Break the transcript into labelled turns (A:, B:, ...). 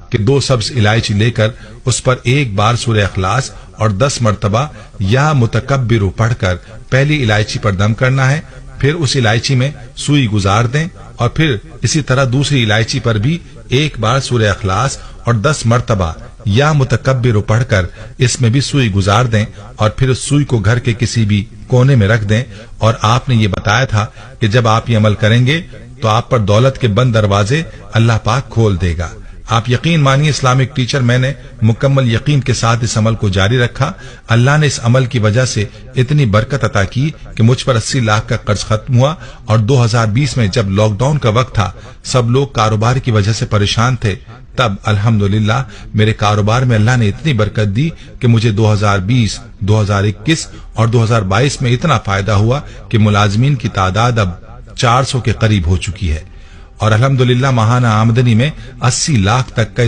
A: کہ 2 سبز الائچی لے کر اس پر ایک بار سورہ اخلاص اور 10 مرتبہ یا متکبر پڑھ کر پہلی الائچی پر دم کرنا ہے، پھر اس الائچی میں سوئی گزار دیں، اور پھر اسی طرح دوسری الائچی پر بھی ایک بار سورہ اخلاص اور 10 مرتبہ یا متکبر پڑھ کر اس میں بھی سوئی گزار دیں، اور پھر اس سوئی کو گھر کے کسی بھی کونے میں رکھ دیں۔ اور آپ نے یہ بتایا تھا کہ جب آپ یہ عمل کریں گے تو آپ پر دولت کے بند دروازے اللہ پاک کھول دے گا۔ آپ یقین مانیے اسلامک ٹیچر، میں نے مکمل یقین کے ساتھ اس عمل کو جاری رکھا۔ اللہ نے اس عمل کی وجہ سے اتنی برکت عطا کی کہ مجھ پر 80 لاکھ کا قرض ختم ہوا، اور 2020 میں جب لاک ڈاؤن کا وقت تھا، سب لوگ کاروبار کی وجہ سے پریشان تھے، تب الحمدللہ میرے کاروبار میں اللہ نے اتنی برکت دی کہ مجھے 2020، 2021 اور 2022 میں اتنا فائدہ ہوا کہ ملازمین کی تعداد اب 400 کے قریب ہو چکی ہے، اور الحمدللہ ماہانہ آمدنی میں 80 لاکھ تک کا